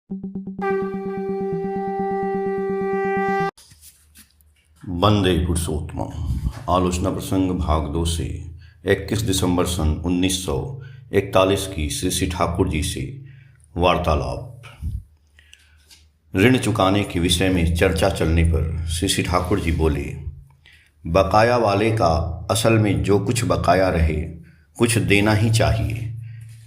वंदे पुरुषोत्तम। आलोचना प्रसंग भाग 2 से 21 दिसंबर सन 1941 की श्री ठाकुर जी से वार्तालाप। ऋण चुकाने के विषय में चर्चा चलने पर श्री ठाकुर जी बोले, बकाया वाले का असल में जो कुछ बकाया रहे कुछ देना ही चाहिए,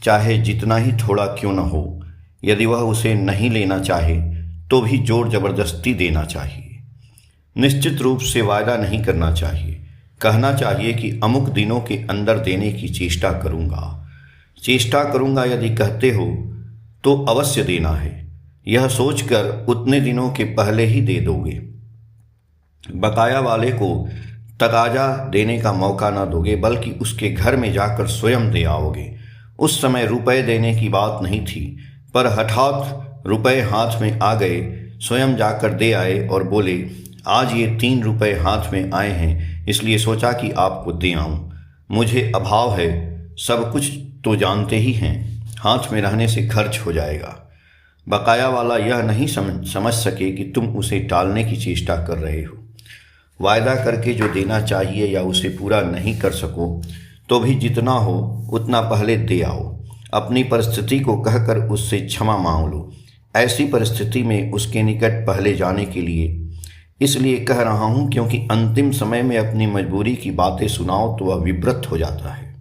चाहे जितना ही थोड़ा क्यों न हो। यदि वह उसे नहीं लेना चाहे तो भी जोर जबरदस्ती देना चाहिए। निश्चित रूप से वायदा नहीं करना चाहिए। कहना चाहिए कि अमुक दिनों के अंदर देने की चेष्टा करूँगा यदि कहते हो तो अवश्य देना है, यह सोचकर उतने दिनों के पहले ही दे दोगे। बकाया वाले को तगाजा देने का मौका न दोगे, बल्कि उसके घर में जाकर स्वयं दे आओगे। उस समय रुपए देने की बात नहीं थी, पर हठात रुपए हाथ में आ गए। स्वयं जाकर दे आए और बोले, आज ये 3 रुपए हाथ में आए हैं, इसलिए सोचा कि आपको दे आऊं। मुझे अभाव है, सब कुछ तो जानते ही हैं, हाथ में रहने से खर्च हो जाएगा। बकाया वाला यह नहीं समझ सके कि तुम उसे टालने की चेष्टा कर रहे हो। वायदा करके जो देना चाहिए या उसे पूरा नहीं कर सको तो भी जितना हो उतना पहले दे आओ। अपनी परिस्थिति को कहकर उससे क्षमा मांग लो। ऐसी परिस्थिति में उसके निकट पहले जाने के लिए इसलिए कह रहा हूं क्योंकि अंतिम समय में अपनी मजबूरी की बातें सुनाओ तो वह विब्रत हो जाता है,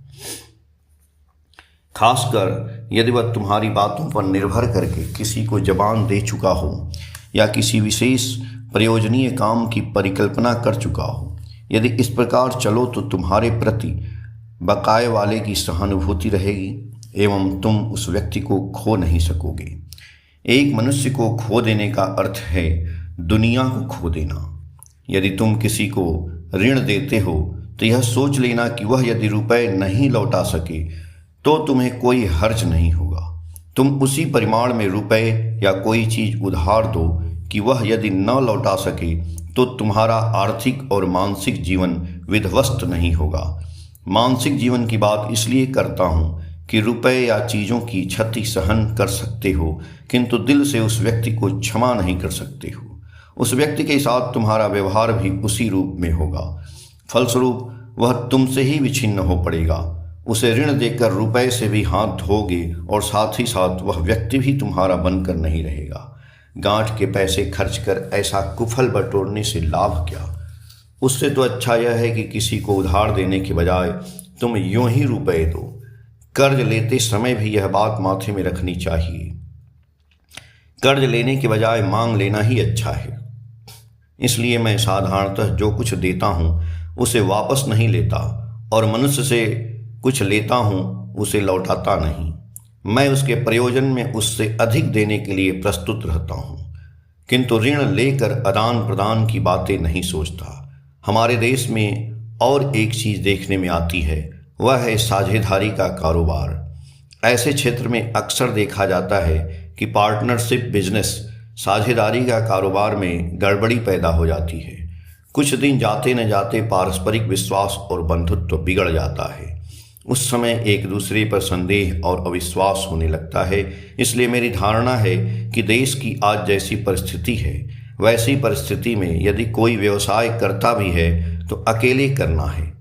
खासकर यदि वह तुम्हारी बातों पर निर्भर करके किसी को जबान दे चुका हो या किसी विशेष प्रयोजनीय काम की परिकल्पना कर चुका हो। यदि इस प्रकार चलो तो तुम्हारे प्रति बकाये वाले की सहानुभूति रहेगी एवं तुम उस व्यक्ति को खो नहीं सकोगे। एक मनुष्य को खो देने का अर्थ है दुनिया को खो देना। यदि तुम किसी को ऋण देते हो तो यह सोच लेना कि वह यदि रुपए नहीं लौटा सके तो तुम्हें कोई हर्ज नहीं होगा। तुम उसी परिमाण में रुपए या कोई चीज उधार दो कि वह यदि न लौटा सके तो तुम्हारा आर्थिक और मानसिक जीवन विध्वस्त नहीं होगा। मानसिक जीवन की बात इसलिए करता हूँ कि रुपए या चीज़ों की क्षति सहन कर सकते हो, किंतु दिल से उस व्यक्ति को क्षमा नहीं कर सकते हो। उस व्यक्ति के साथ तुम्हारा व्यवहार भी उसी रूप में होगा। फलस्वरूप वह तुमसे ही विच्छिन्न हो पड़ेगा। उसे ऋण देकर रुपए से भी हाथ धोगे और साथ ही साथ वह व्यक्ति भी तुम्हारा बनकर नहीं रहेगा। गांठ के पैसे खर्च कर ऐसा कुफल बटोरने से लाभ क्या? उससे तो अच्छा यह है कि किसी को उधार देने के बजाय तुम यूं ही रुपए दो। कर्ज लेते समय भी यह बात माथे में रखनी चाहिए, कर्ज लेने के बजाय मांग लेना ही अच्छा है। इसलिए मैं साधारणतः जो कुछ देता हूँ उसे वापस नहीं लेता और मनुष्य से कुछ लेता हूँ उसे लौटाता नहीं। मैं उसके प्रयोजन में उससे अधिक देने के लिए प्रस्तुत रहता हूँ, किंतु ऋण लेकर आदान प्रदान की बातें नहीं सोचता। हमारे देश में और एक चीज़ देखने में आती है, वह है साझेदारी का कारोबार। ऐसे क्षेत्र में अक्सर देखा जाता है कि पार्टनरशिप बिजनेस, साझेदारी का कारोबार में गड़बड़ी पैदा हो जाती है। कुछ दिन जाते न जाते पारस्परिक विश्वास और बंधुत्व बिगड़ जाता है। उस समय एक दूसरे पर संदेह और अविश्वास होने लगता है। इसलिए मेरी धारणा है कि देश की आज जैसी परिस्थिति है, वैसी परिस्थिति में यदि कोई व्यवसाय करता भी है तो अकेले करना है।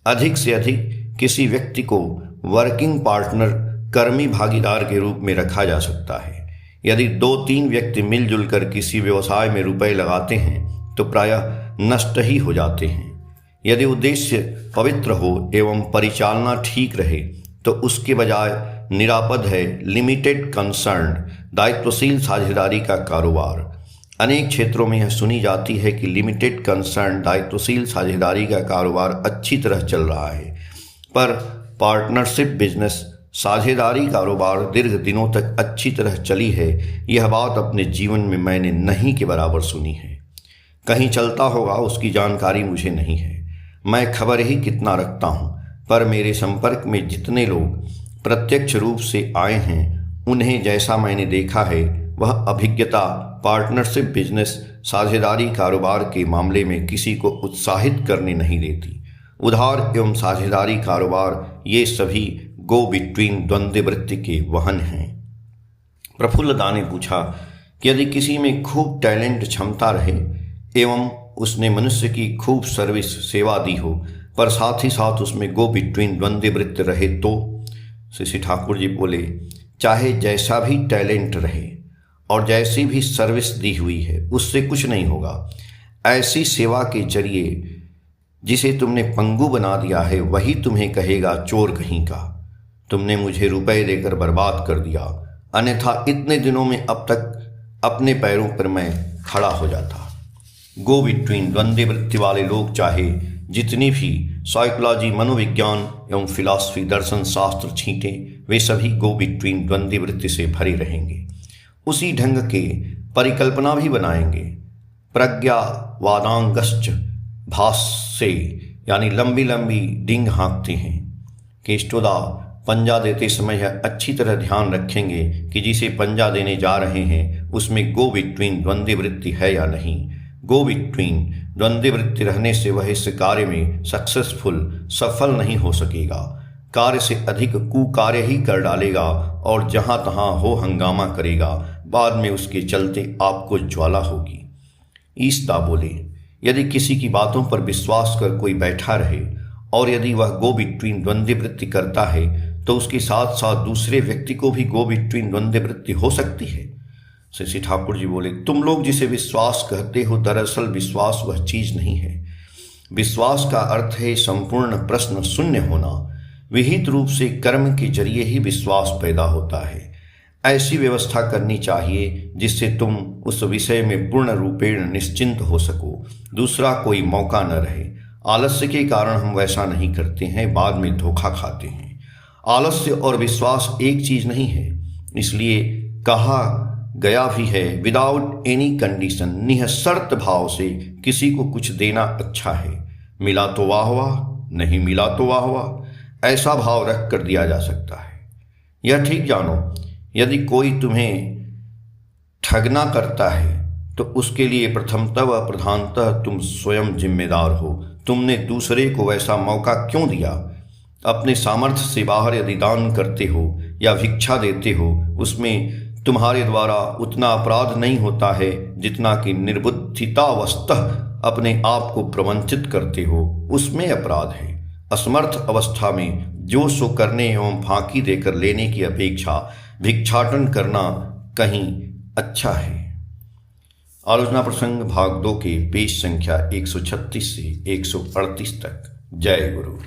अधिक से अधिक किसी व्यक्ति को वर्किंग पार्टनर, कर्मी भागीदार के रूप में रखा जा सकता है। यदि 2-3 व्यक्ति मिलजुल कर किसी व्यवसाय में रुपए लगाते हैं तो प्रायः नष्ट ही हो जाते हैं। यदि उद्देश्य पवित्र हो एवं परिचालना ठीक रहे तो उसके बजाय निरापद है लिमिटेड कंसर्न, दायित्वशील साझेदारी का कारोबार। अनेक क्षेत्रों में यह सुनी जाती है कि लिमिटेड कंसर्न, दायित्वशील साझेदारी का कारोबार अच्छी तरह चल रहा है, पर पार्टनरशिप बिजनेस, साझेदारी कारोबार दीर्घ दिनों तक अच्छी तरह चली है, यह बात अपने जीवन में मैंने नहीं के बराबर सुनी है। कहीं चलता होगा उसकी जानकारी मुझे नहीं है, मैं खबर ही कितना रखता हूँ, पर मेरे संपर्क में जितने लोग प्रत्यक्ष रूप से आए हैं उन्हें जैसा मैंने देखा है वह अभिज्ञता पार्टनरशिप बिजनेस, साझेदारी कारोबार के मामले में किसी को उत्साहित करने नहीं देती। उधार एवं साझेदारी कारोबार ये सभी गो बिटवीन द्वंद्व वृत्ति के वहन हैं। प्रफुल्लदा ने पूछा, कि यदि किसी में खूब टैलेंट क्षमता रहे एवं उसने मनुष्य की खूब सर्विस सेवा दी हो, पर साथ ही साथ उसमें गो बिटवीन द्वंद्व वृत्ति रहे, तो श्री ठाकुर जी बोले चाहे जैसा भी टैलेंट रहे और जैसी भी सर्विस दी हुई है उससे कुछ नहीं होगा। ऐसी सेवा के जरिए जिसे तुमने पंगु बना दिया है वही तुम्हें कहेगा चोर कहीं का, तुमने मुझे रुपए देकर बर्बाद कर दिया, अन्यथा इतने दिनों में अब तक अपने पैरों पर मैं खड़ा हो जाता। गो बिटवीन द्वंद्व वृत्ति वाले लोग चाहे जितनी भी साइकोलॉजी, मनोविज्ञान एवं फिलॉसफी, दर्शन शास्त्र छींटें, वे सभी गो बिटवीन द्वंद्व वृत्ति से भरे रहेंगे। उसी ढंग के परिकल्पना भी बनाएंगे। प्रज्ञा वादांगश्च भाष्य, यानी लंबी लंबी डींग हाँकते हैं। केष्टोदा पंजा देते समय यह अच्छी तरह ध्यान रखेंगे कि जिसे पंजा देने जा रहे हैं उसमें गो बिटवीन द्वंद्व वृत्ति है या नहीं। गो बिटवीन द्वंद्व वृत्ति रहने से वह इस कार्य में सफल नहीं हो सकेगा, कार्य से अधिक कुकार्य ही कर डालेगा और जहां तहां हो हंगामा करेगा, बाद में उसके चलते आपको ज्वाला होगी। ईसदा बोले यदि किसी की बातों पर विश्वास कर कोई बैठा रहे और यदि वह गो बिटवीन द्वंद्व वृत्ति करता है तो उसके साथ साथ दूसरे व्यक्ति को भी गो बिटवीन द्वंद्व वृत्ति हो सकती है। श्री ठाकुर जी बोले तुम लोग जिसे विश्वास कहते हो दरअसल विश्वास वह चीज नहीं है। विश्वास का अर्थ है संपूर्ण प्रश्न शून्य होना। विहित रूप से कर्म के जरिए ही विश्वास पैदा होता है। ऐसी व्यवस्था करनी चाहिए जिससे तुम उस विषय में पूर्ण रूपेण निश्चिंत हो सको, दूसरा कोई मौका न रहे। आलस्य के कारण हम वैसा नहीं करते हैं, बाद में धोखा खाते हैं। आलस्य और विश्वास एक चीज नहीं है, इसलिए कहा गया भी है विदाउट एनी कंडीशन, निःशर्त भाव से किसी को कुछ देना अच्छा है। मिला तो वाह वाह, नहीं मिला तो वाह वाह, ऐसा भाव रख कर दिया जा सकता है। यह ठीक जानो यदि कोई तुम्हें ठगना करता है तो उसके लिए प्रथमतः व प्रधानतः तुम स्वयं जिम्मेदार हो। तुमने दूसरे को वैसा मौका क्यों दिया? अपने सामर्थ्य से बाहर यदि दान करते हो या भिक्षा देते हो उसमें तुम्हारे द्वारा उतना अपराध नहीं होता है जितना कि निर्बुद्धितावस्थः अपने आप को प्रवंचित करते हो, उसमें अपराध है। असमर्थ अवस्था में जो सो करने एवं फांकी देकर लेने की अपेक्षा भिक्षाटन करना कहीं अच्छा है। आलोचना प्रसंग भाग 2 के पेज संख्या 136 से 138 तक। जय गुरु।